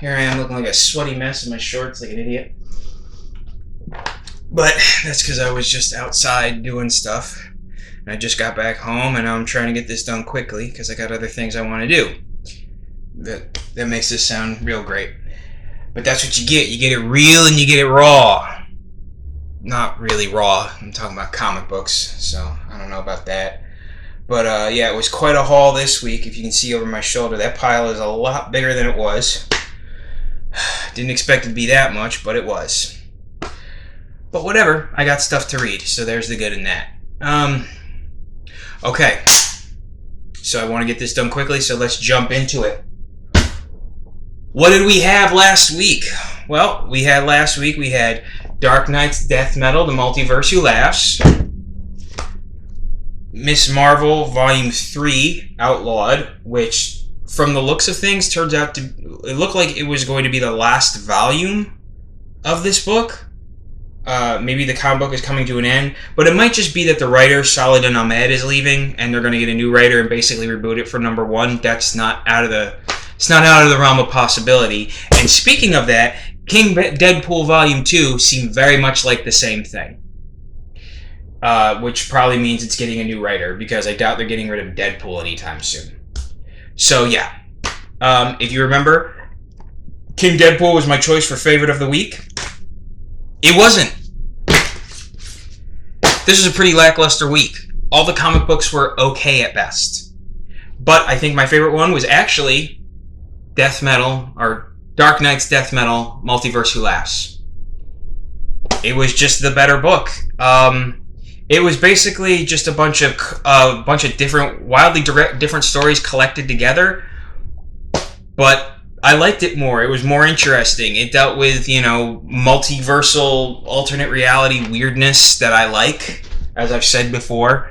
here I am looking like a sweaty mess in my shorts like an idiot. But that's because I was just outside doing stuff. And I just got back home, and now I'm trying to get this done quickly because I got other things I want to do. That makes this sound real great. But that's what you get. You get it real and you get it raw. Not really raw. I'm talking about comic books, so I don't know about that. But yeah, it was quite a haul this week. If you can see over my shoulder, that pile is a lot bigger than it was. Didn't expect it to be that much, but it was. But whatever, I got stuff to read, so there's the good in that. Okay. So I want to get this done quickly, so let's jump into it. What did we have last week? Well, we had Dark Knight's Death Metal, The Multiverse Who Laughs. Miss Marvel Volume 3, Outlawed, which, from the looks of things, turns out to... It looked like it was going to be the last volume of this book. Maybe the comic book is coming to an end. But it might just be that the writer, Saladin Ahmed, is leaving, and they're going to get a new writer and basically reboot it for number 1. That's not out of the... It's not out of the realm of possibility. And speaking of that, King Deadpool Volume 2 seemed very much like the same thing. Which probably means it's getting a new writer, because I doubt they're getting rid of Deadpool anytime soon. So yeah, if you remember, King Deadpool was my choice for favorite of the week. It wasn't. This was a pretty lackluster week. All the comic books were okay at best. But I think my favorite one was actually Death Metal, or Dark Knight's Death Metal, Multiverse Who Laughs. It was just the better book. It was basically just a bunch of different, wildly different stories collected together, but I liked it more. It was more interesting. It dealt with, multiversal, alternate reality weirdness that I like, as I've said before.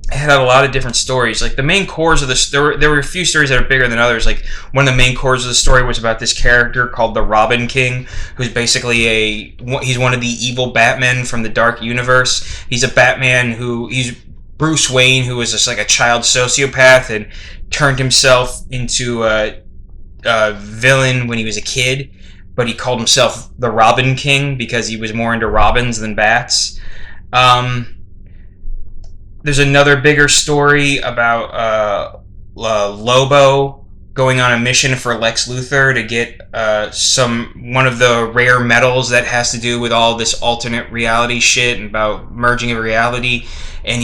It had a lot of different stories. Like, the main cores of the story, there were a few stories that are bigger than others. Like, one of the main cores of the story was about this character called the Robin King, who's basically he's one of the evil Batmen from the Dark Universe. He's a Batman he's Bruce Wayne, who was just like a child sociopath and turned himself into a villain when he was a kid, but he called himself the Robin King because he was more into robins than bats. There's another bigger story about Lobo going on a mission for Lex Luthor to get one of the rare metals that has to do with all this alternate reality shit and about merging of reality. And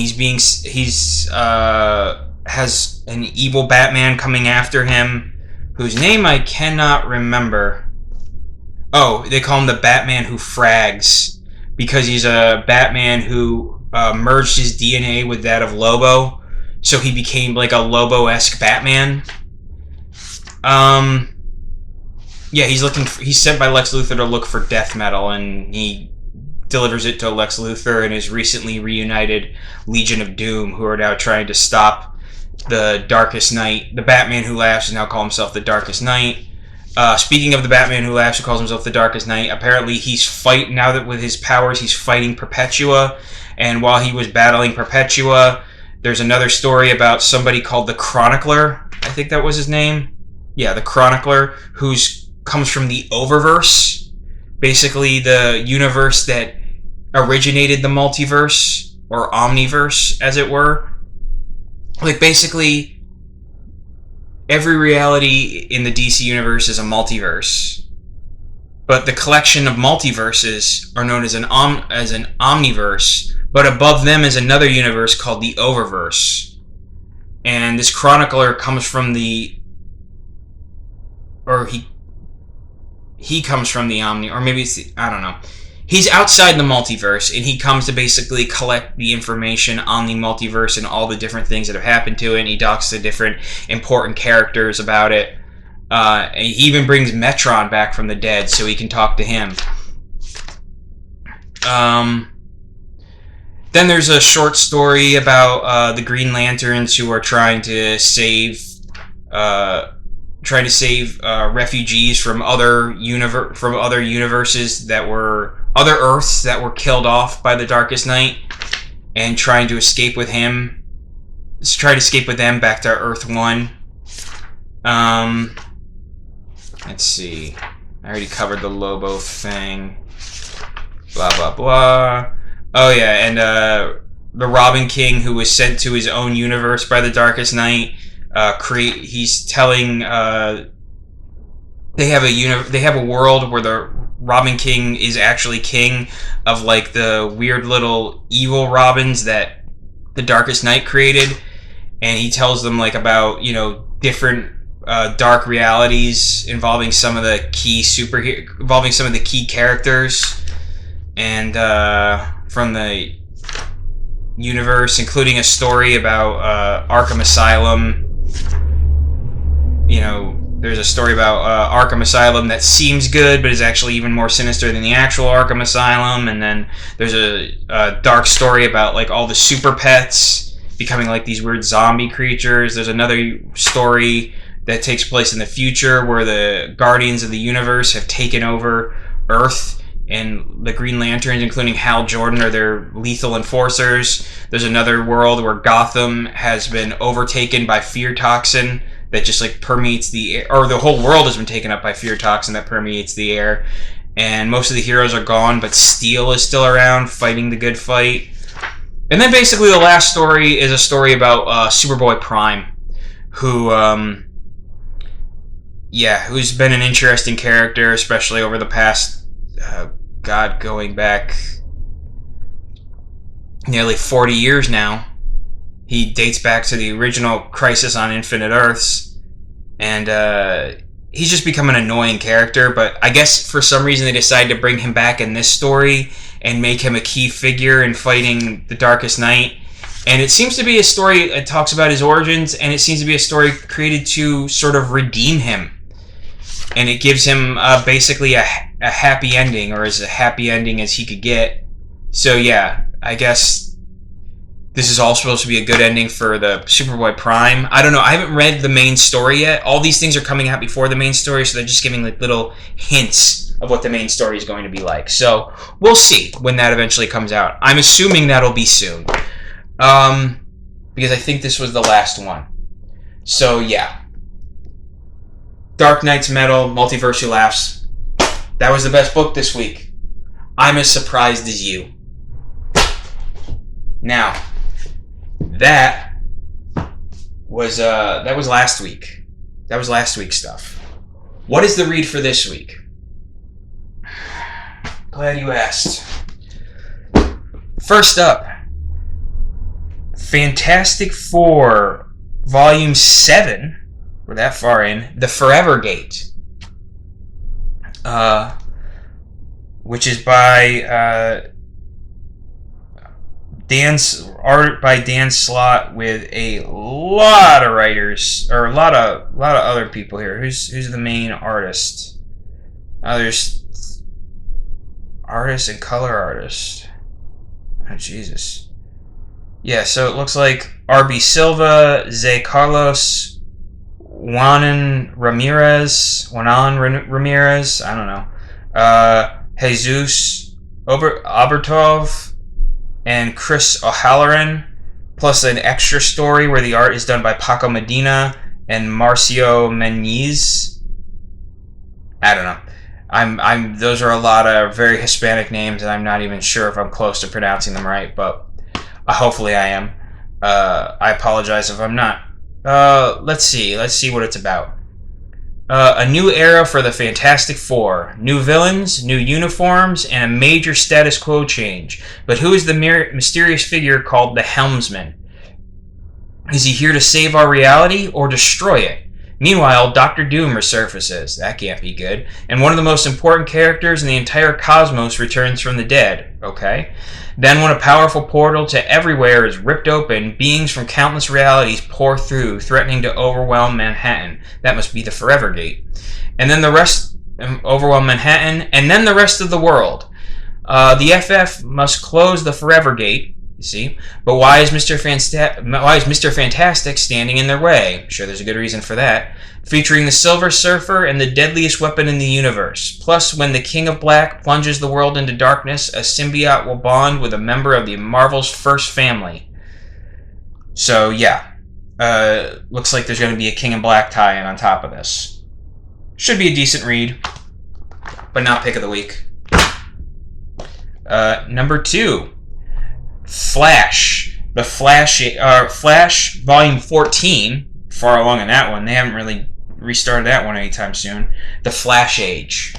has an evil Batman coming after him, whose name I cannot remember. Oh, they call him the Batman Who Frags, because he's a Batman who merged his DNA with that of Lobo, so he became like a Lobo-esque Batman. Yeah, he's sent by Lex Luthor to look for Death Metal, and he delivers it to Lex Luthor and his recently reunited Legion of Doom, who are now trying to stop the Darkest Knight. The Batman Who Laughs now calls himself the Darkest Knight. Speaking of the Batman Who Laughs, who calls himself the Darkest Knight, apparently now that with his powers, he's fighting Perpetua. And while he was battling Perpetua, there's another story about somebody called the Chronicler. I think that was his name. Yeah, the Chronicler, who comes from the Oververse. Basically, the universe that originated the multiverse, or Omniverse, as it were. Like, basically, every reality in the DC universe is a multiverse. But the collection of multiverses are known as an omniverse, but above them is another universe called the Oververse. And this Chronicler comes from he comes from the Omni, or maybe I don't know. He's outside the multiverse, and he comes to basically collect the information on the multiverse and all the different things that have happened to it, and he talks to different important characters about it. And he even brings Metron back from the dead so he can talk to him. Then there's a short story about the Green Lanterns who are trying to save refugees from other universes other Earths that were killed off by the Darkest Knight, and trying to escape with him. Try to escape with them back to Earth 1. Let's see. I already covered the Lobo thing. Blah, blah, blah. Oh, yeah, and the Robin King, who was sent to his own universe by the Darkest Knight, he's telling... they have a world where the Robin King is actually king of, like, the weird little evil Robins that the Darkest Knight created. And he tells them, like, about, you know, different dark realities involving some of the key characters and from the universe, including a story about Arkham Asylum. You know, there's a story about Arkham Asylum that seems good, but is actually even more sinister than the actual Arkham Asylum. And then there's a dark story about, like, all the super pets becoming, like, these weird zombie creatures. There's another story that takes place in the future where the Guardians of the Universe have taken over Earth, and the Green Lanterns, including Hal Jordan, are their lethal enforcers. There's another world where Gotham has been overtaken by fear toxin that just, like, permeates the air, or the whole world has been taken up by fear toxin that permeates the air, and most of the heroes are gone, but Steel is still around fighting the good fight. And then basically the last story is a story about Superboy Prime, who's been an interesting character, especially over the past, going back nearly 40 years now. He dates back to the original Crisis on Infinite Earths, and he's just become an annoying character, but I guess for some reason they decided to bring him back in this story and make him a key figure in fighting the Darkest Knight. And it seems to be a story that talks about his origins, and it seems to be a story created to sort of redeem him. And it gives him basically a happy ending, or as a happy ending as he could get. So yeah, I guess this is all supposed to be a good ending for the Superboy Prime. I don't know, I haven't read the main story yet. All these things are coming out before the main story, so they're just giving, like, little hints of what the main story is going to be like. So we'll see when that eventually comes out. I'm assuming that'll be soon. Because I think this was the last one. So yeah. Dark Knight's Metal, Multiverse Laughs. That was the best book this week. I'm as surprised as you. Now, that was last week. That was last week's stuff. What is the read for this week? Glad you asked. First up, Fantastic Four, Volume 7. We're that far in. The Forever Gate. Which is by art by Dan Slott with a lot of writers, or a lot of other people here. Who's the main artist? There's artist and color artist. Oh, Jesus. Yeah, so it looks like R.B. Silva, Zé Carlos, Juanan Ramirez, I don't know. Jesus Obertov, and Chris O'Halloran, plus an extra story where the art is done by Paco Medina and Marcio Meniz. I don't know. Those are a lot of very Hispanic names, and I'm not even sure if I'm close to pronouncing them right, but hopefully I am. I apologize if I'm not. Let's see what it's about. A new era for the Fantastic Four. New villains, new uniforms, and a major status quo change. But who is the mysterious figure called the Helmsman? Is he here to save our reality or destroy it? Meanwhile, Doctor Doom resurfaces. That can't be good. And one of the most important characters in the entire cosmos returns from the dead. Okay. Then when a powerful portal to everywhere is ripped open, beings from countless realities pour through, threatening to overwhelm Manhattan. That must be the Forever Gate. And then the rest overwhelm Manhattan, and then the rest of the world. The FF must close the Forever Gate, you see. But why is Mr. Fantastic standing in their way? I'm sure there's a good reason for that. Featuring the Silver Surfer and the deadliest weapon in the universe. Plus, when the King of Black plunges the world into darkness, a symbiote will bond with a member of the Marvel's first family. So, yeah. Looks like there's going to be a King of Black tie-in on top of this. Should be a decent read, but not pick of the week. Number 2, Flash. The Flash Volume 14. Far along in that one. They haven't really restarted that one anytime soon. The Flash Age.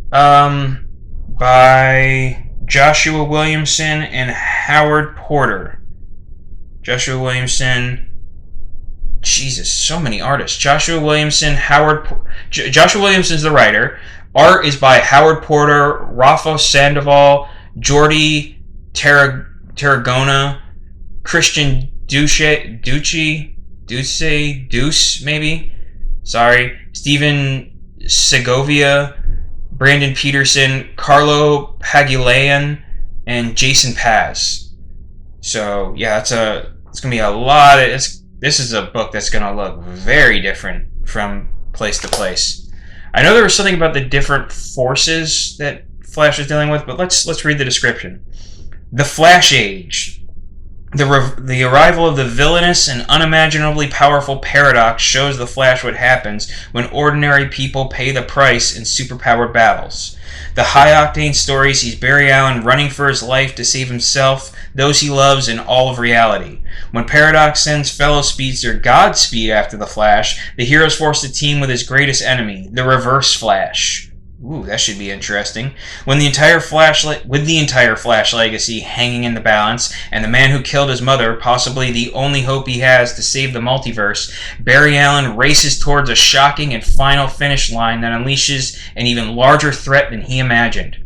By Joshua Williamson and Howard Porter. Joshua Williamson. Jesus, so many artists. Joshua Williamson, Joshua Williamson's the writer. Art is by Howard Porter, Rafa Sandoval, Jordi Tarragona, Christian Duce, maybe? Sorry. Stephen Segovia, Brandon Peterson, Carlo Pagulayan, and Jason Paz. So, yeah, it's going to be a lot of... This is a book that's going to look very different from place to place. I know there was something about the different forces that Flash is dealing with, but let's read the description. The Flash Age. The arrival of the villainous and unimaginably powerful Paradox shows the Flash what happens when ordinary people pay the price in superpowered battles. The high-octane story sees Barry Allen running for his life to save himself, those he loves, and all of reality. When Paradox sends fellow speedster Godspeed after the Flash, the hero's forced to team with his greatest enemy, the Reverse Flash. Ooh, that should be interesting. With the entire Flash legacy hanging in the balance, and the man who killed his mother, possibly the only hope he has to save the multiverse, Barry Allen races towards a shocking and final finish line that unleashes an even larger threat than he imagined.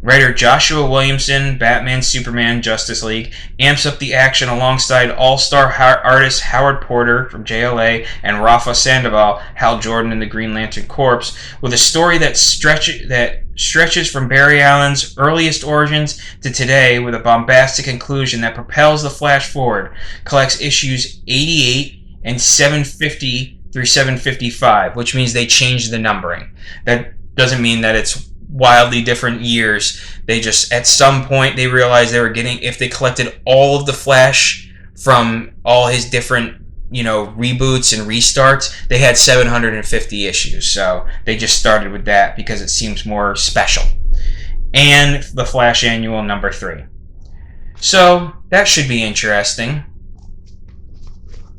Writer Joshua Williamson, Batman, Superman, Justice League, amps up the action alongside all-star artist Howard Porter from JLA and Rafa Sandoval, Hal Jordan and the Green Lantern Corps, with a story that stretches from Barry Allen's earliest origins to today with a bombastic conclusion that propels the Flash forward. Collects issues 88 and 750 through 755, which means they changed the numbering. That doesn't mean that it's wildly different years. They just, at some point, they realized they were getting, if they collected all of the Flash from all his different, reboots and restarts, they had 750 issues. So they just started with that because it seems more special. And the Flash Annual number 3. So that should be interesting.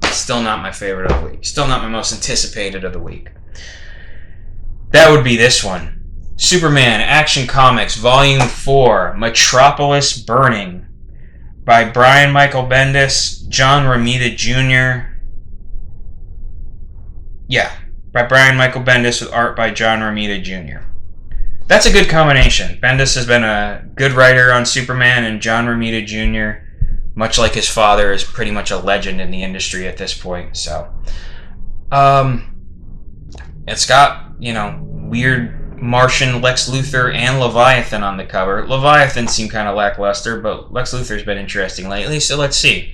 Still not my favorite of the week. Still not my most anticipated of the week. That would be this one. Superman Action Comics Volume 4, Metropolis Burning, by Brian Michael Bendis, John Romita Jr. By Brian Michael Bendis with art by John Romita Jr. That's a good combination. Bendis has been a good writer on Superman, and John Romita Jr., much like his father, is pretty much a legend in the industry at this point. So, it's got, weird Martian, Lex Luthor, and Leviathan on the cover. Leviathan seemed kind of lackluster, but Lex Luthor's been interesting lately, so let's see.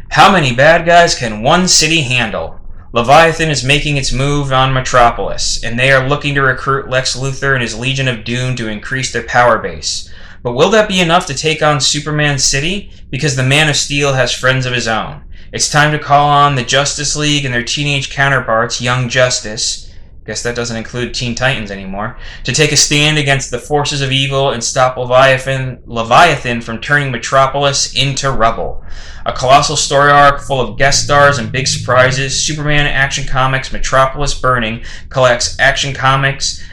How many bad guys can one city handle? Leviathan is making its move on Metropolis, and they are looking to recruit Lex Luthor and his Legion of Doom to increase their power base. But will that be enough to take on Superman City? Because the Man of Steel has friends of his own. It's time to call on the Justice League and their teenage counterparts, Young Justice, guess that doesn't include Teen Titans anymore, to take a stand against the forces of evil and stop Leviathan from turning Metropolis into rubble. A colossal story arc full of guest stars and big surprises. Superman Action Comics Metropolis Burning collects Action Comics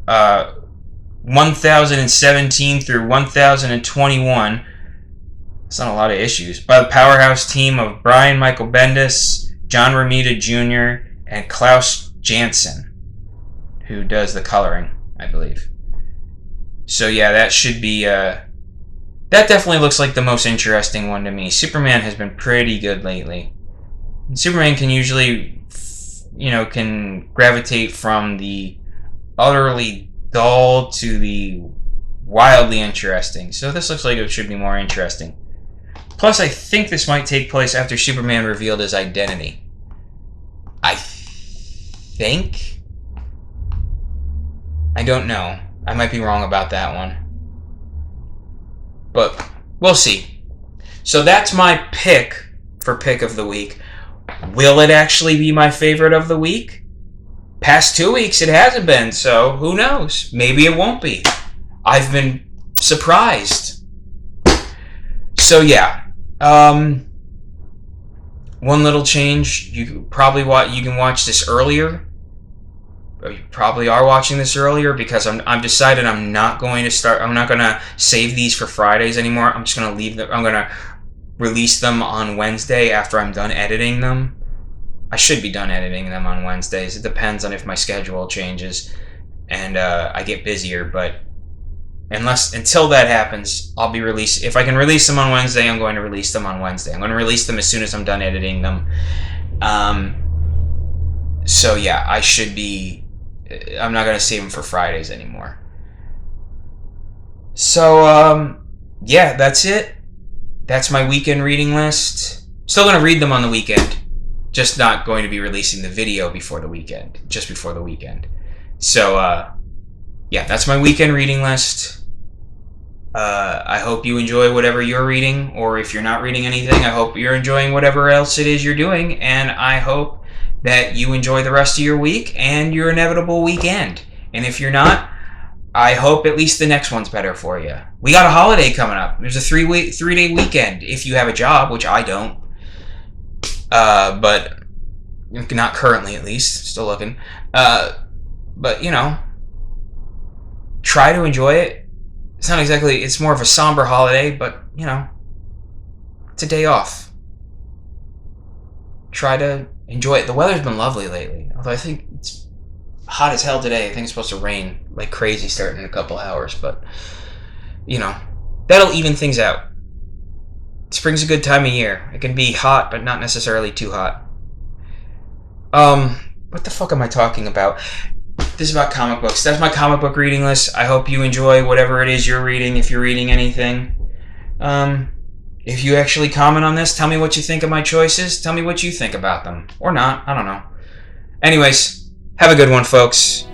1017 through 1021. That's not a lot of issues. By the powerhouse team of Brian Michael Bendis, John Romita Jr., and Klaus Janson, who does the coloring, I believe. So yeah, that should be, that definitely looks like the most interesting one to me. Superman has been pretty good lately. And Superman can usually, can gravitate from the utterly dull to the wildly interesting. So this looks like it should be more interesting. Plus, I think this might take place after Superman revealed his identity. I think? I don't know. I might be wrong about that one. But we'll see. So that's my pick for pick of the week. Will it actually be my favorite of the week? Past 2 weeks it hasn't been, so who knows? Maybe it won't be. I've been surprised. So yeah, one little change. You can watch this earlier. Or you probably are watching this earlier because I'm decided I'm not going to save these for Fridays anymore. I'm just going to leave them. I'm going to release them on Wednesday after I'm done editing them. I should be done editing them on Wednesdays. It depends on if my schedule changes and I get busier, but until that happens, I'll be released. If I can release them on Wednesday, I'm going to release them on Wednesday. I'm going to release them as soon as I'm done editing them. So yeah, I'm not going to save them for Fridays anymore. So yeah, that's it. That's my weekend reading list. Still going to read them on the weekend. Just not going to be releasing the video before the weekend. Just before the weekend. So yeah, that's my weekend reading list. I hope you enjoy whatever you're reading, or if you're not reading anything, I hope you're enjoying whatever else it is you're doing, and I hope that you enjoy the rest of your week and your inevitable weekend. And if you're not, I hope at least the next one's better for you. We got a holiday coming up. There's a 3-day weekend if you have a job, which I don't. But not currently, at least. Still looking. But you know, try to enjoy it. It's more of a somber holiday, but you know, it's a day off. Try to enjoy it. The weather's been lovely lately, although I think it's hot as hell today. I think it's supposed to rain like crazy starting in a couple hours, but you know, that'll even things out. Spring's a good time of year. It can be hot, but not necessarily too hot. What the fuck am I talking about? This is about comic books. That's my comic book reading list. I hope you enjoy whatever it is you're reading, if you're reading anything. If you actually comment on this, tell me what you think of my choices. Tell me what you think about them. Or not. I don't know. Anyways, have a good one, folks.